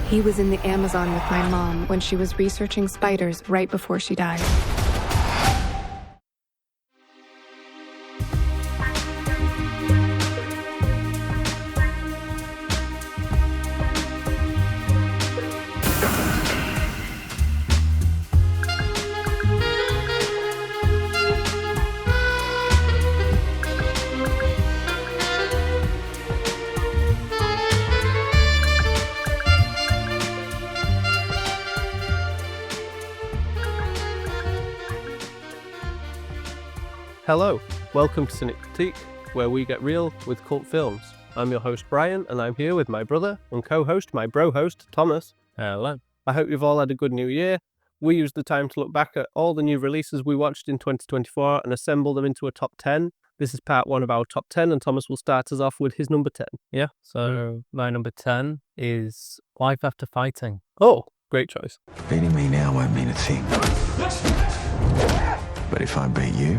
He was in the Amazon with my mom when she was researching spiders right before she died. Hello, welcome to Cynic Critique, where we get real with cult films. I'm your host Brian, and I'm here with my brother and co-host, my bro-host, Thomas. Hello. I hope you've all had a good new year. We used the time to look back at all the new releases we watched in 2024 and assemble them into a top 10. This is part one of our top 10, and Thomas will start us off with his number 10. Yeah, so my number 10 is Life After Fighting. Oh, great choice. Beating me now won't mean a thing. But if I beat you,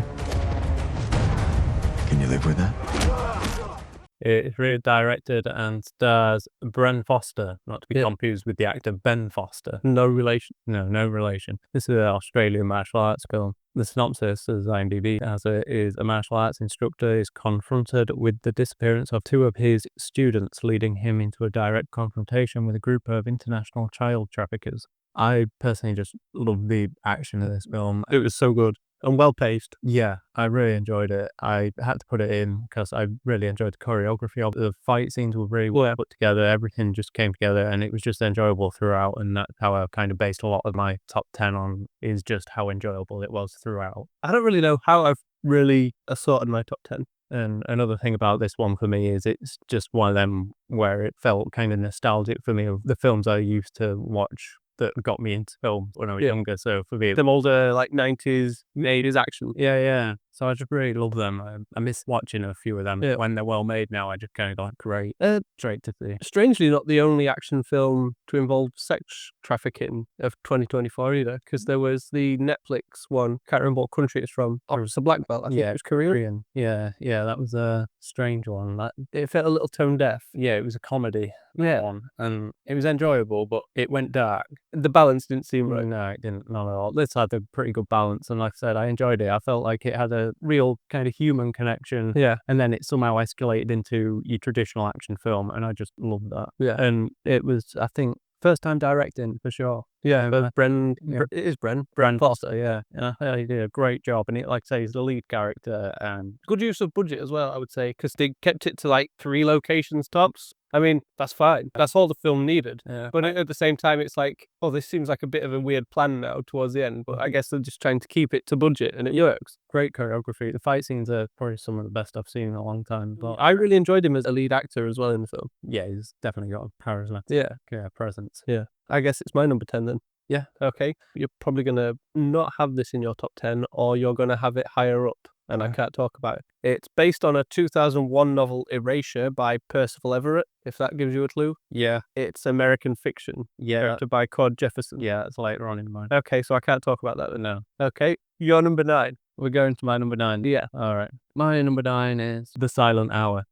can you live with that? It's really directed and stars Bren Foster, not to be confused with the actor Ben Foster. No relation. No relation. This is an Australian martial arts film. The synopsis, as IMDb has it, is a martial arts instructor is confronted with the disappearance of two of his students, leading him into a direct confrontation with a group of international child traffickers. I personally just love the action of this film. It was so good and well-paced. Yeah, I really enjoyed it. I had to put it in because I really enjoyed the choreography of it. The fight scenes were really well put together. Everything just came together and it was just enjoyable throughout. And that's how I kind of based a lot of my top 10 on, is just how enjoyable it was throughout. I don't really know how I've really assorted my top 10. And another thing about this one for me is it's just one of them where it felt kind of nostalgic for me of the films I used to watch that got me into film when I was younger. So for me, them older like 90s, 80s action. Yeah. So I just really love them. I miss watching a few of them. When they're well made now, I just kind of like, great. Straight to see. Strangely, not the only action film to involve sex trafficking of 2024 either, because there was the Netflix one, can't remember what country it's from. Oh, it's a black belt, I think it was Korean. Yeah, that was a strange one. It felt a little tone deaf. Yeah, it was a comedy. Yeah. One, and it was enjoyable, but it went dark. The balance didn't seem right. No, it didn't, not at all. This had a pretty good balance, and like I said, I enjoyed it. I felt like it had a real kind of human connection. Yeah. And then it somehow escalated into your traditional action film, and I just loved that. Yeah. And it was, I think, first time directing for sure. Yeah, but Bren, it is Bren Foster, yeah. And he did a great job. And like I say, he's the lead character. And good use of budget as well, I would say, because they kept it to like 3 locations tops. I mean, that's fine. That's all the film needed. Yeah. But at the same time, it's like, oh, this seems like a bit of a weird plan now towards the end. But I guess they're just trying to keep it to budget, and it works. Great choreography. The fight scenes are probably some of the best I've seen in a long time. But I really enjoyed him as a lead actor as well in the film. Yeah, he's definitely got a charismatic presence. Yeah. I guess it's my number 10 then. Yeah. Okay. You're probably going to not have this in your top 10, or you're going to have it higher up, and I can't talk about it. It's based on a 2001 novel, Erasure, by Percival Everett, if that gives you a clue. Yeah. It's American fiction. Yeah. Directed by Cord Jefferson. Yeah, it's later on in mine. Okay, so I can't talk about that then. No. Okay, your number 9. We're going to my number 9. Yeah. All right. My number 9 is The Silent Hour.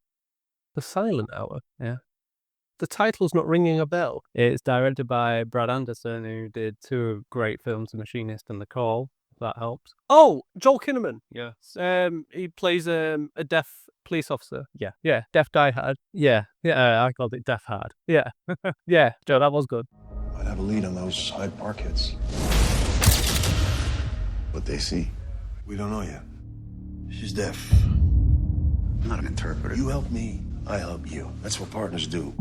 The Silent Hour? Yeah. The title's not ringing a bell. It's directed by Brad Anderson, who did 2 great films, The Machinist and The Call. If that helps. Oh, Joel Kinnaman. Yeah. He plays a deaf police officer. Yeah. Yeah, Deaf Die Hard. Yeah. I called it Deaf Hard. Yeah. Yeah, Joe, that was good. Might have a lead on those Hyde Park hits. What they see, we don't know yet. She's deaf. I'm not an interpreter. You help me, I help you. That's what partners do.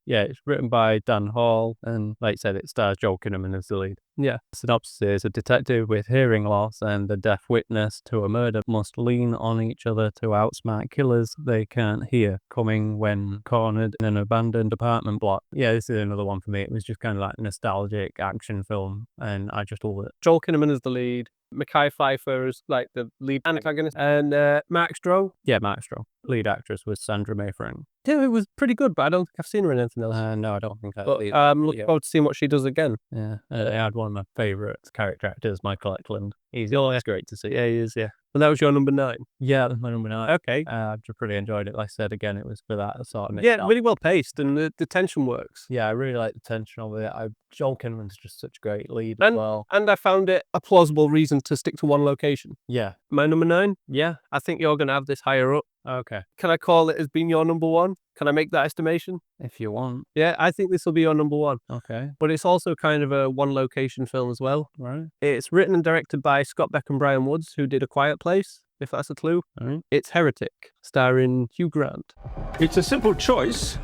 Yeah, it's written by Dan Hall, and like I said, it stars Joel Kinnaman as the lead. Yeah. The synopsis is a detective with hearing loss and a deaf witness to a murder must lean on each other to outsmart killers they can't hear, coming when cornered in an abandoned apartment block. Yeah, this is another one for me. It was just kind of like a nostalgic action film, and I just love it. Joel Kinnaman is the lead. Mekhi Phifer is like the lead antagonist. And Mark Stroh. Yeah, Mark Stroh. Lead actress was Sandra May Frank. Yeah, it was pretty good, but I don't think I've seen her in anything else. No, I don't think I But I'm looking forward to seeing what she does again. Yeah, I had one of my favourite character actors, Michael Eklund. He's always great to see. Yeah, he is, yeah. And that was your number 9? Yeah, that's my number 9. Okay. I've just really enjoyed it. Like I said, again, it was for that sort of mix Yeah, up. really well paced, and the tension works. Yeah, I really like the tension of it. Joel Kinnaman's just such a great lead as well. And I found it a plausible reason to stick to one location. Yeah. My number 9? Yeah. I think you're going to have this higher up. Okay. Can I call it as being your number 1? Can I make that estimation? If you want. Yeah, I think this will be your number 1. Okay. But it's also kind of a one location film as well. Right. It's written and directed by Scott Beck and Brian Woods, who did A Quiet Place, if that's a clue. Right. It's Heretic, starring Hugh Grant. It's a simple choice,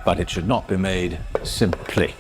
but it should not be made simply.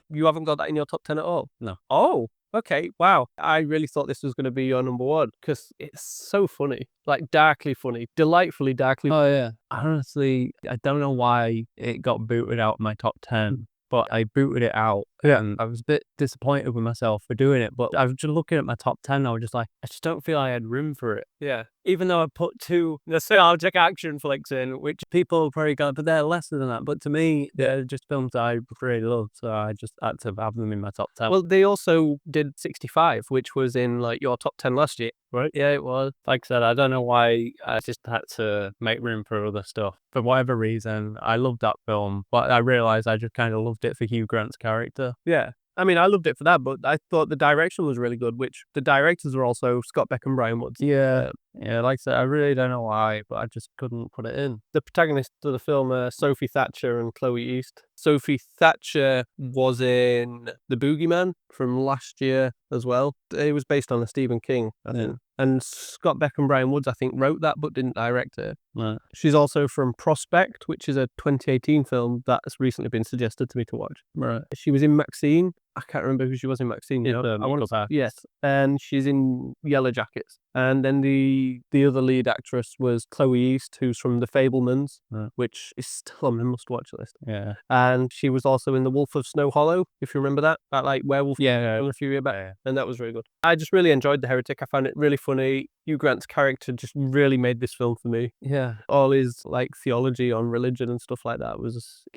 You haven't got that in your top 10 at all? No. Oh, okay. Wow. I really thought this was going to be your number 1 because it's so funny, like darkly funny, delightfully darkly. Oh, yeah. Honestly, I don't know why it got booted out of my top 10, but I booted it out. Yeah. And I was a bit disappointed with myself for doing it, but I was just looking at my top 10. I was just like, I just don't feel I had room for it. Yeah. Even though I put 2 nostalgic action flicks in, which people probably go, but they're lesser than that. But to me, they're just films I really love. So I just had to have them in my top 10. Well, they also did 65, which was in like your top 10 last year. Right? Yeah, it was. Like I said, I don't know why I just had to make room for other stuff. For whatever reason, I loved that film, but I realised I just kind of loved it for Hugh Grant's character. Yeah. I mean, I loved it for that, but I thought the direction was really good, which the directors were also Scott Beck and Brian Woods. Yeah. Yeah, like I said, I really don't know why, but I just couldn't put it in. The protagonists of the film are Sophie Thatcher and Chloe East. Sophie Thatcher was in The Boogeyman from last year as well. It was based on a Stephen King, I think. And Scott Beck and Brian Woods, I think, wrote that but didn't direct it. Right. She's also from Prospect, which is a 2018 film that's recently been suggested to me to watch. Right. She was in Maxine. I can't remember who she was in Maxine. It's, I want Nickelback. Yes, and she's in Yellow Jackets. And then the other lead actress was Chloe East, who's from The Fabelmans, Right. which is still on my must-watch list. Yeah. And she was also in The Wolf of Snow Hollow, if you remember that like werewolf Yeah. film a few years back. Yeah. And that was really good. I just really enjoyed The Heretic. I found it really funny. Hugh Grant's character just really made this film for me. Yeah. All his like theology on religion and stuff like that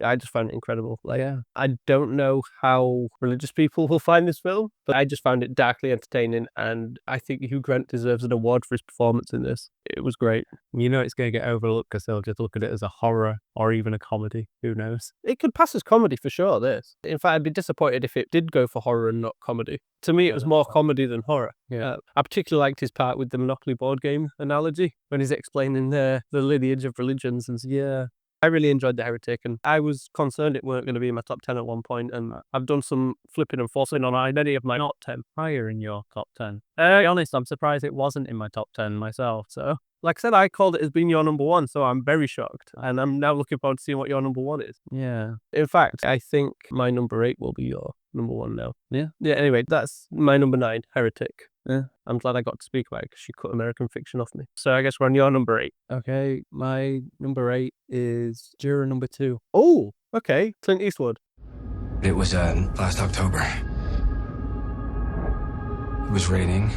I just found it incredible. Like, Yeah. I don't know how religious people will find this film, but I just found it darkly entertaining, and I think Hugh Grant deserves an award for his performance in this. It was great. You know it's going to get overlooked because they'll just look at it as a horror or even a comedy. Who knows? It could pass as comedy for sure, this. In fact, I'd be disappointed if it did go for horror and not comedy. To me, it was more comedy than horror. Yeah. I particularly liked his part with the Monopoly board game analogy when he's explaining the lineage of religions. And yeah, I really enjoyed The Heretic, and I was concerned it weren't going to be in my top 10 at one point, and I've done some flipping and forcing on any of my top 10. Higher in your top 10. To be honest, I'm surprised it wasn't in my top 10 myself. So Like I said, I called it as being your number 1, so I'm very shocked. And I'm now looking forward to seeing what your number 1 is. yeah. In fact, I think my number 8 will be your number 1 now. Yeah. Yeah, anyway, that's my number 9, Heretic. Yeah. I'm glad I got to speak about it because she cut American Fiction off me. So I guess we're on your number 8. Okay, my number 8 is Juror number 2. Oh, okay. Clint Eastwood. It was last October. It was raining,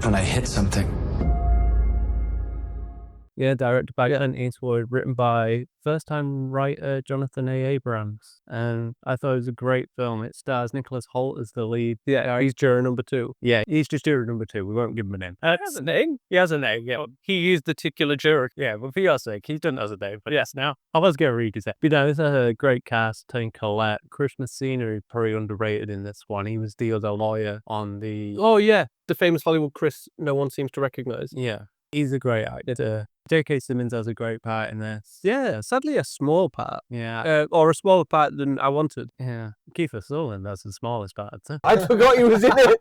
and I hit something. Yeah, directed by Clint Eastwood, written by first-time writer Jonathan A. Abrams. And I thought it was a great film. It stars Nicholas Hoult as the lead. Yeah, he's juror number 2. Yeah, he's just juror number 2. We won't give him a name. He has a name? He has a name, yeah. He is the titular juror. Yeah, but for your sake, he's done it as a name. But yes, now, I was going to read his name. But no, it's a great cast. Tony Collette. Krishna Sena is probably underrated in this one. He was the other lawyer on the... Oh, yeah. The famous Hollywood Chris no one seems to recognize. Yeah, he's a great actor. J.K. Simmons has a great part in this. Yeah, sadly a small part. Yeah. Or a smaller part than I wanted. Yeah. Kiefer Sutherland, that's the smallest part. I forgot he was in it.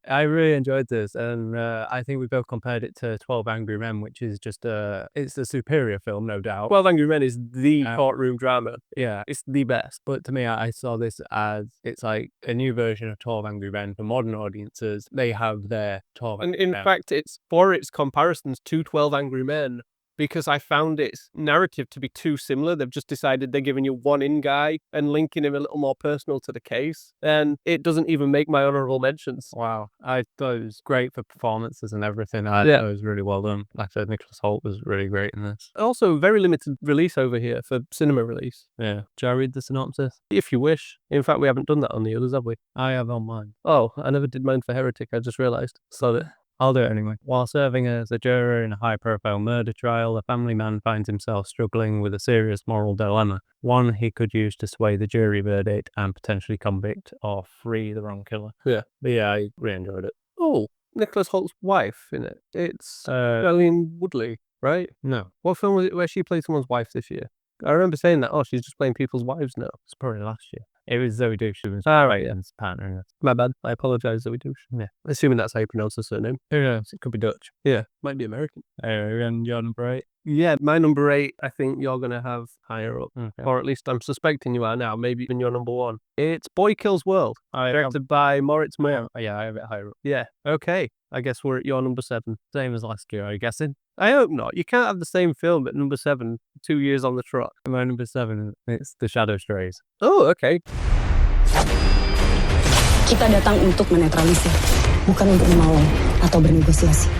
I really enjoyed this, and I think we both compared it to 12 Angry Men, which is just it's the superior film, no doubt. 12 Angry Men is the courtroom drama. Yeah, It's the best. but to me, I saw this as it's like a new version of 12 Angry Men for modern audiences. They have their 12 And Angry in Men. fact, it's for its comparisons to 12 Angry Men, because I found its narrative to be too similar. They've just decided they're giving you one in guy and linking him a little more personal to the case. And it doesn't even make my honorable mentions. Wow. I thought it was great for performances and everything. I Yeah. thought it was really well done. Like I said, Nicholas Hoult was really great in this. Also, very limited release over here for cinema release, Yeah. Shall I read the synopsis? if you wish. In fact, we haven't done that on the others, have we? I have on mine. Oh, I never did mine for Heretic, I just realised. Sorry. I'll do it anyway. While serving as a juror in a high-profile murder trial, a family man finds himself struggling with a serious moral dilemma, one he could use to sway the jury verdict and potentially convict or free the wrong killer. Yeah. But yeah, I really enjoyed it. Oh, Nicholas Holt's wife in it. It's Uh, Eileen Woodley, right? no, What film was it where she played someone's wife this year? I remember saying that. Oh, she's just playing people's wives now. it's probably last year. It was Zoe Douche who was Ah, right, yeah. Brayton's partner in it. My bad. I apologise, Zoe Douche. Yeah. Assuming that's how you pronounce the surname. Who knows? It could be Dutch. Yeah, might be American. Anyway, and your number 8? Yeah, my number 8, I think you're going to have higher up. Okay. Or at least I'm suspecting you are now, maybe even your number 1. It's Boy Kills World, directed by Moritz Moore. Yeah, I have it higher up. Yeah, okay. I guess we're at your number 7. Same as last year, I'm guessing. I hope not. You can't have the same film at number 7, 2 years on the trot. My number 7, it's The Shadow Strays. Oh, okay. Kita datang untuk menetralisir, bukan untuk menolong atau bernegosiasi.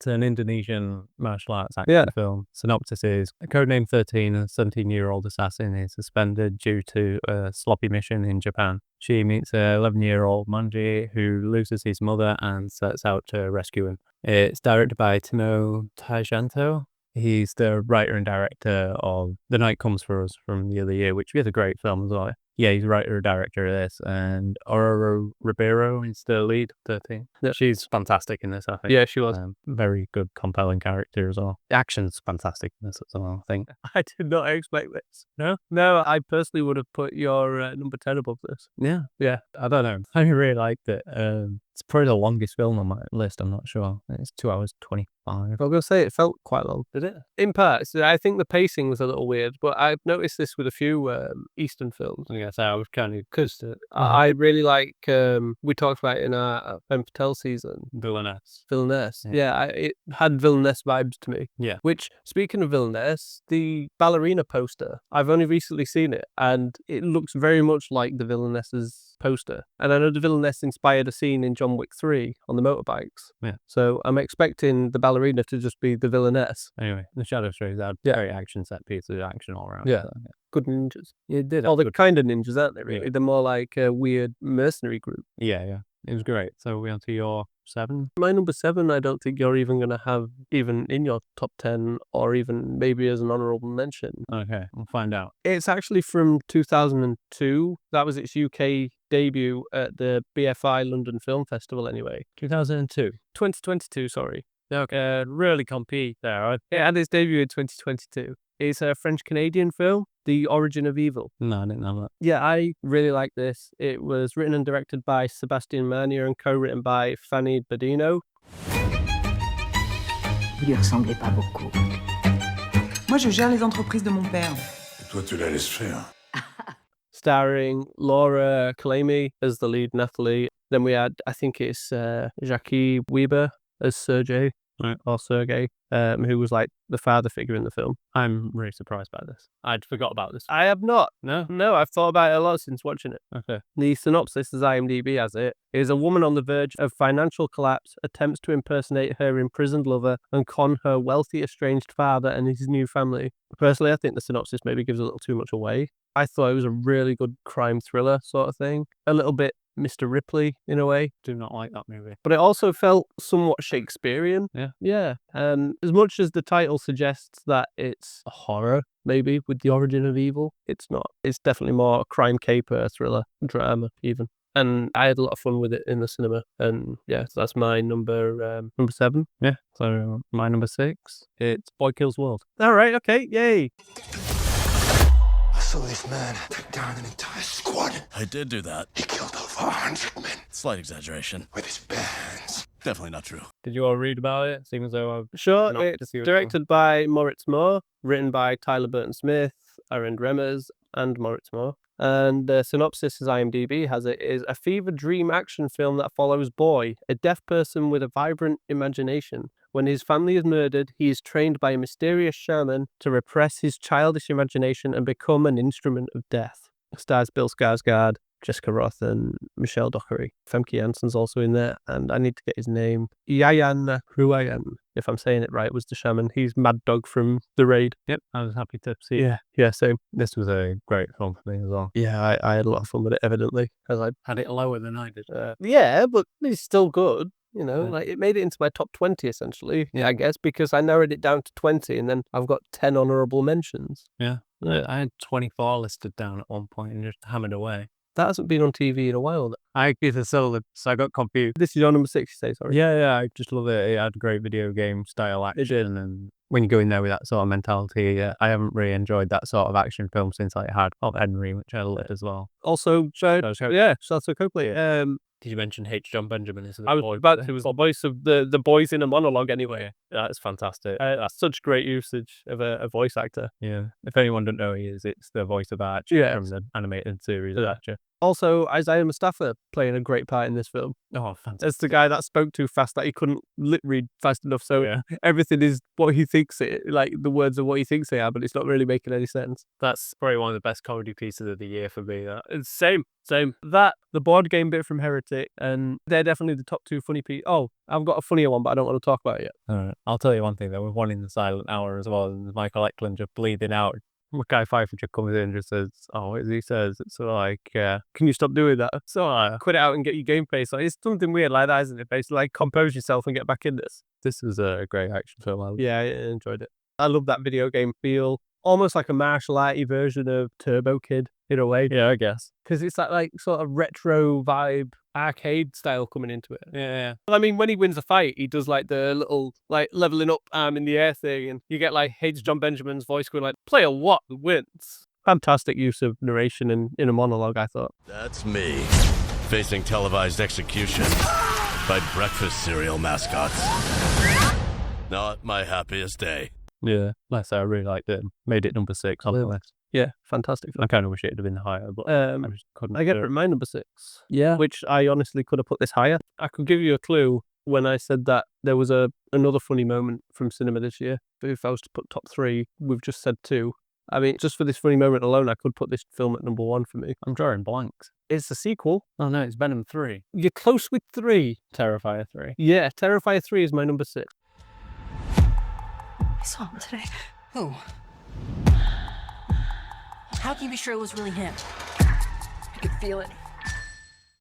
It's an Indonesian martial arts action film. Synopsis is, codename 13, a 17-year-old assassin is suspended due to a sloppy mission in Japan. She meets a 11-year-old Manji who loses his mother and sets out to rescue him. It's directed by Timo Tjahjanto. He's the writer and director of The Night Comes For Us from the other year, which is a great film as well. Yeah, he's writer and director of this, and Aurora Ribeiro is the lead, 13. Yeah. She's fantastic in this, I think. Yeah, she was. Very good, compelling character as well. The action's fantastic in this as well, I think. I did not expect this. No? No, I personally would have put your number 10 above this. Yeah. Yeah. I don't know. I really liked it. It's probably the longest film on my list, I'm not sure. It's 2 hours 25. I was going to say it felt quite long. Did it? In parts, I think the pacing was a little weird, but I've noticed this with a few Eastern films. I guess I was kind of cursed it. I really like, we talked about it in our Ben Patel season, Villainess. Villainess. Yeah. It had Villainess vibes to me. Yeah. Which, speaking of Villainess, the ballerina poster, I've only recently seen it, and it looks very much like the Villainess's poster. And I know the Villainess inspired a scene in John Wick 3 on the motorbikes. Yeah. So I'm expecting the ballerina to just be the Villainess. Anyway, The Shadow Strays had very action set pieces, action all around. Yeah. So, Good ninjas. It did. Oh, have they're good- kind of ninjas, aren't they, really? Yeah. They're more like a weird mercenary group. Yeah. It was great. So we on to your 7? My number 7, I don't think you're even going to have even in your top 10 or even maybe as an honourable mention. Okay, we'll find out. It's actually from 2002. That was its UK debut at the BFI London Film Festival anyway. 2002. 2022, sorry. Okay, really compete there. It had its debut in 2022. It's a French-Canadian film, The Origin of Evil. No, I didn't know that. Yeah, I really like this. It was written and directed by Sébastien Marnier and co-written by Fanny Badino. Vous lui ressemblez pas beaucoup. Moi, je gère les entreprises de mon père. Et toi, tu la laisses faire. Starring Laura Kalemi as the lead, Nathalie. Then we had, I think it's Jackie Weber as Sergey, Right. or Sergey, who was like the father figure in the film. I'm really surprised by this. I'd forgot about this. I have not. No? No, I've thought about it a lot since watching it. Okay. The synopsis, as IMDb has it, is a woman on the verge of financial collapse attempts to impersonate her imprisoned lover and con her wealthy estranged father and his new family. Personally, I think the synopsis maybe gives a little too much away. I thought it was a really good crime thriller sort of thing. A little bit Mr. Ripley in a way. Do not like that movie. But it also felt somewhat Shakespearean. Yeah. Yeah. And as much as the title suggests that it's a horror, maybe, with the origin of evil, it's not. It's definitely more a crime caper, thriller, drama, even. And I had a lot of fun with it in the cinema. And yeah, so that's my number 7. Yeah. So my number 6, it's Boy Kills World. All right. Okay. Yay. I saw this man take down an entire squad. I did do that. He killed over 100 men Slight exaggeration. with his bare hands. Definitely not true. Did you all read about it? Seems as though I've Sure. not It's to see what's directed by Moritz Moore, written by Tyler Burton Smith, Aaron Remmers, and Moritz Moore. And the synopsis, as IMDb has it, is a fever dream action film that follows Boy, a deaf person with a vibrant imagination. When his family is murdered, he is trained by a mysterious shaman to repress his childish imagination and become an instrument of death. Stars Bill Skarsgård, Jessica Roth, and Michelle Dockery. Femke Janssen's also in there, and I need to get his name. Yayan Ruayan, if I'm saying it right, was the shaman. He's Mad Dog from The Raid. Yep, I was happy to see it. Yeah, same. This was a great film for me as well. Yeah, I had a lot of fun with it, evidently. As I Had it lower than I did. yeah, but it's still good. You know, Yeah. like it made it into my top 20 essentially, I guess, because I narrowed it down to 20 and then I've got 10 honourable mentions. Yeah. I had 24 listed down at one point and just hammered away. That hasn't been on TV in a while. I either sold it, so I got confused. This is your number 6, you say, sorry. Yeah, I just love it. It had great video game style action, and when you go in there with that sort of mentality, I haven't really enjoyed that sort of action film since I had Bob Henry, which I loved as well. Also, Shalto Copley. Did you mention H. John Benjamin? Is I was about to, it was the voice of the boys in a monologue anyway. That's fantastic. That's such great usage of a voice actor. Yeah. If anyone doesn't know who he is, it's the voice of Archer from the animated series Archer. Also, Isaiah Mustafa playing a great part in this film. Oh, fantastic. As the guy that spoke too fast that he couldn't read fast enough, so everything is what he thinks it, like the words are what he thinks they are, but it's not really making any sense. That's probably one of the best comedy pieces of the year for me. It's same. That, the board game bit from Heretic, and they're definitely the top 2 funny pieces. Oh, I've got a funnier one, but I don't want to talk about it yet. All right. I'll tell you one thing, though. We're one in the silent hour as well, and Michael Eklund just bleeding out. Mackay Pfeiffer just comes in and just says, what is he says? It's like, can you stop doing that? So quit it out and get your game face. Like, it's something weird like that, isn't it? Basically, like, compose yourself and get back in this. This was a great action film. Yeah, I enjoyed it. I love that video game feel. Almost like a martial arty version of Turbo Kid, in a way. Yeah, I guess. Because it's that, like, sort of retro vibe, arcade style coming into it. Yeah. Well, I mean, when he wins a fight, he does, like, the little, like, leveling up arm in the air thing, and you get, like, H. John Benjamin's voice going, like, player what wins? Fantastic use of narration in a monologue, I thought. That's me, facing televised execution by breakfast cereal mascots. Not my happiest day. Yeah, like I say, I really liked it. Made it number 6 on the list. Yeah, fantastic. I kind of wish it had been higher, but I just couldn't. I get it at my number 6. Yeah. Which I honestly could have put this higher. I could give you a clue when I said that there was another funny moment from cinema this year. If I was to put top 3, we've just said 2. I mean, just for this funny moment alone, I could put this film at number 1 for me. I'm drawing blanks. It's a sequel. Oh no, it's Venom 3. You're close with 3. Terrifier 3. Yeah, Terrifier 3 is my number 6. I saw him today. Who? How can you be sure it was really him? I could feel it.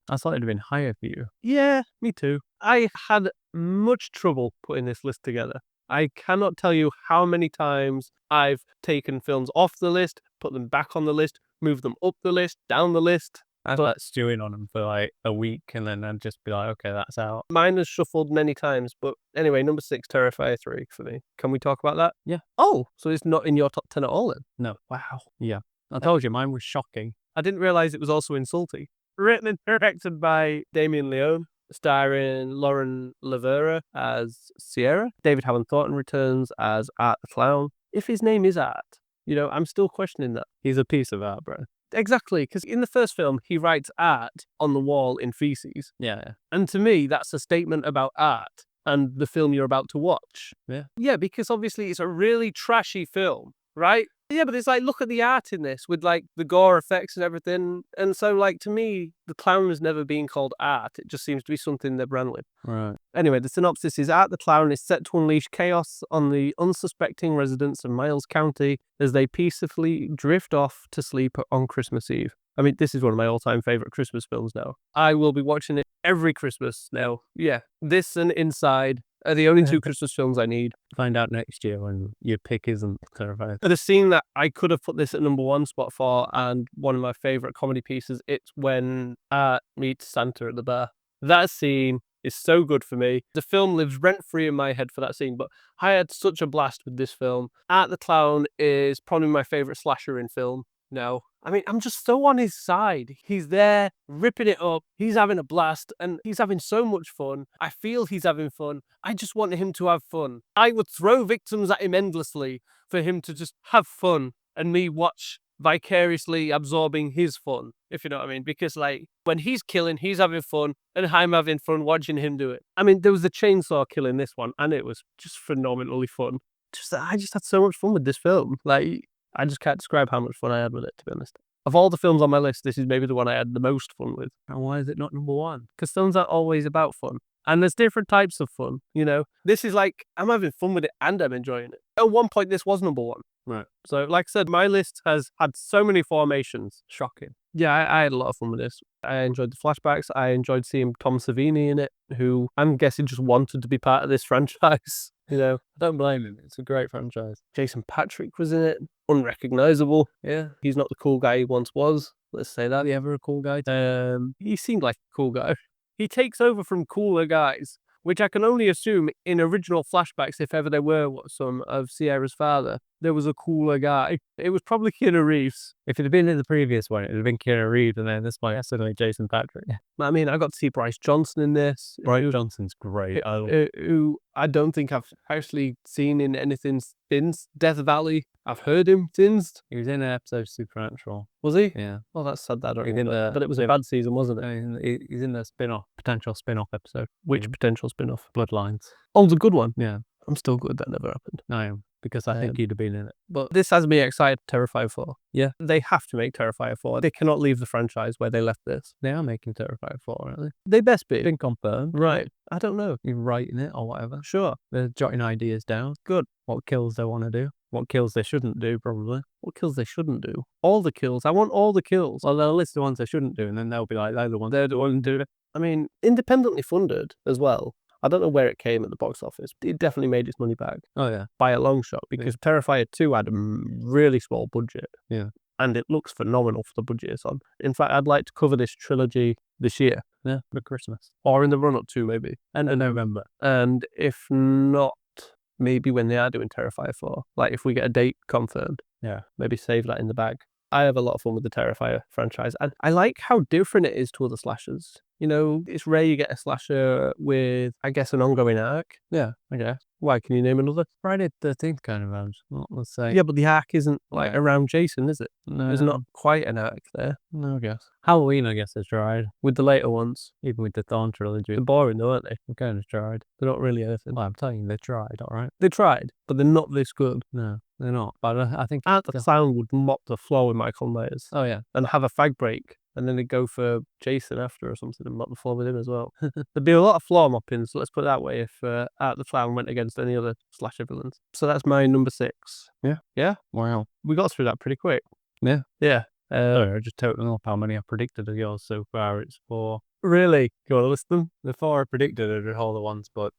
I thought it'd have been higher for you. Yeah, me too. I had much trouble putting this list together. I cannot tell you how many times I've taken films off the list, put them back on the list, moved them up the list, down the list. I thought stewing on them for like a week and then I'd just be like, okay, that's out. Mine has shuffled many times, but anyway, number 6, Terrifier 3 for me. Can we talk about that? Yeah. Oh, so it's not in your top 10 at all then? No. Wow. Yeah. I told you, mine was shocking. I didn't realise it was also insulting. Written and directed by Damien Leone, starring Lauren Lavera as Sierra. David Haven Thornton returns as Art the Clown. If his name is Art, I'm still questioning that. He's a piece of art, bro. Exactly, because in the first film, he writes art on the wall in feces. Yeah. And to me, that's a statement about art and the film you're about to watch. Yeah. Yeah, because obviously it's a really trashy film, right? Yeah, but it's like, look at the art in this with like the gore effects and everything. And so like, to me, the clown has never been called Art. It just seems to be something they've ran with. Right. Anyway, the synopsis is Art the Clown is set to unleash chaos on the unsuspecting residents of Miles County as they peacefully drift off to sleep on Christmas Eve. I mean, this is one of my all-time favorite Christmas films now. I will be watching it every Christmas now. Yeah, this and Inside are the only 2 Christmas films I need. Find out next year when your pick isn't Terrifier. The scene that I could have put this at number 1 spot for, and one of my favorite comedy pieces, it's when Art meets Santa at the bar. That scene is so good for me. The film lives rent-free in my head for that scene, but I had such a blast with this film. Art the Clown is probably my favorite slasher in film now. I mean, I'm just so on his side. He's there, ripping it up. He's having a blast, and he's having so much fun. I feel he's having fun. I just want him to have fun. I would throw victims at him endlessly for him to just have fun and me watch vicariously absorbing his fun, if you know what I mean. Because, like, when he's killing, he's having fun, and I'm having fun watching him do it. I mean, there was the chainsaw kill in this one, and it was just phenomenally fun. I just had so much fun with this film. Like, I just can't describe how much fun I had with it, to be honest. Of all the films on my list, this is maybe the one I had the most fun with. And why is it not number one? Because films aren't always about fun. And there's different types of fun, you know. This is like, I'm having fun with it and I'm enjoying it. At one point, this was number one. Right. So, like I said, my list has had so many formations. Shocking. Yeah, I had a lot of fun with this. I enjoyed the flashbacks. I enjoyed seeing Tom Savini in it, who I'm guessing just wanted to be part of this franchise. You know, I don't blame him. It's a great franchise. Jason Patrick was in it. Unrecognizable. Yeah. He's not the cool guy he once was. Let's say that. Was he ever a cool guy? He seemed like a cool guy. He takes over from cooler guys, which I can only assume in original flashbacks, if ever there were some of Sierra's father, there was a cooler guy. It was probably Keanu Reeves. If it had been in the previous one, it would have been Keanu Reeves, and then this one, suddenly Jason Patrick. I mean, I got to see Bryce Johnson in this. Bryce Johnson's great. Who I don't think I've actually seen in anything since Death Valley. I've heard him since. He was in an episode of Supernatural. Was he? Yeah. Well, that's sad that I don't He's remember. But it was a bad season, wasn't it? He's in the potential spin-off episode. Which potential spin-off? Bloodlines. Oh, the good one? Yeah. I'm still good that never happened. I am, because I think you'd have been in it. But this has me excited for Terrifier 4. Yeah. They have to make Terrifier 4. They cannot leave the franchise where they left this. They are making Terrifier 4, aren't they? They best be. Been confirmed. Right. I don't know. You're writing it or whatever. Sure. They're jotting ideas down. Good. What kills they want to do. What kills they shouldn't do, probably. What kills they shouldn't do? All the kills. I want all the kills. Well, they'll list the ones they shouldn't do, and then they'll be like, they're the ones who do it. I mean, independently funded as well. I don't know where it came at the box office. It definitely made its money back. Oh, yeah. By a long shot, because Terrifier 2 had a really small budget. Yeah. And it looks phenomenal for the budget it's on. In fact, I'd like to cover this trilogy this year. Yeah, for Christmas. Or in the run-up to, maybe. End of November. And if not, maybe when they are doing Terrifier 4. Like, if we get a date confirmed. Yeah. Maybe save that in the bag. I have a lot of fun with the Terrifier franchise. And I like how different it is to other slashers. You know, it's rare you get a slasher with, I guess, an ongoing arc. Yeah, I guess. Why? Can you name another? Friday the 13th kind of has. Let's say. Yeah, but the arc isn't like around Jason, is it? No. There's not quite an arc there. No, I guess. Halloween, I guess, has tried. With the later ones. Even with the Thorn trilogy. They're boring though, aren't they? They kind of tried. They're not really anything. Well, I'm telling you, they tried, all right? They tried, but they're not this good. No, they're not. But I think... Art the Clown would mop the floor with Michael Myers. Oh, yeah. And have a fag break. And then they'd go for Jason after or something and mop the floor with him as well. There'd be a lot of floor mopping, so let's put it that way, if Art the Clown went against any other slasher villains. So that's my number 6. Yeah. Yeah? Wow. We got through that pretty quick. Yeah. Yeah. Sorry, I just totaled up how many I predicted of yours so far. It's 4. Really? You want to list them? The 4 I predicted are all the ones but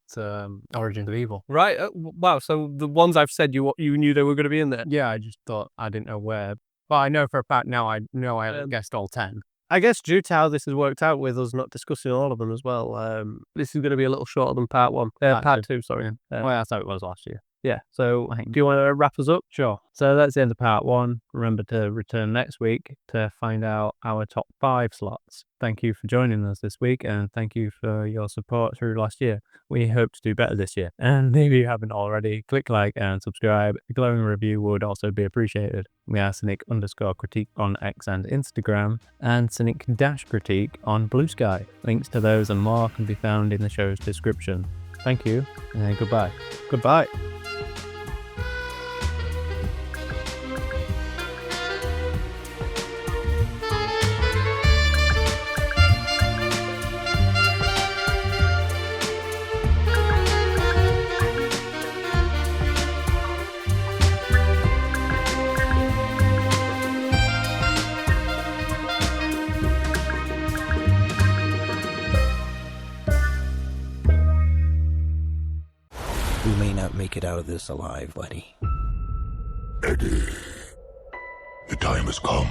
Origins of Evil. Right. Wow. So the ones I've said you knew they were going to be in there? Yeah, I just thought I didn't know where. Well, I know for a fact now I know I haven't guessed all 10. I guess due to how this has worked out with us not discussing all of them as well, this is going to be a little shorter than part 1. Part 2, sorry. Yeah. Well, that's how it was last year. Yeah. So do you want to wrap us up? Sure. So that's the end of part 1. Remember to return next week to find out our top 5 slots. Thank you for joining us this week, and thank you for your support through last year. We hope to do better this year. And if you haven't already, click like and subscribe. A glowing review would also be appreciated. We are Cynic_critique on X and Instagram, and Cynic-critique on Blue Sky. Links to those and more can be found in the show's description. Thank you, and goodbye. Goodbye. We may not make it out of this alive, buddy. Eddie, the time has come.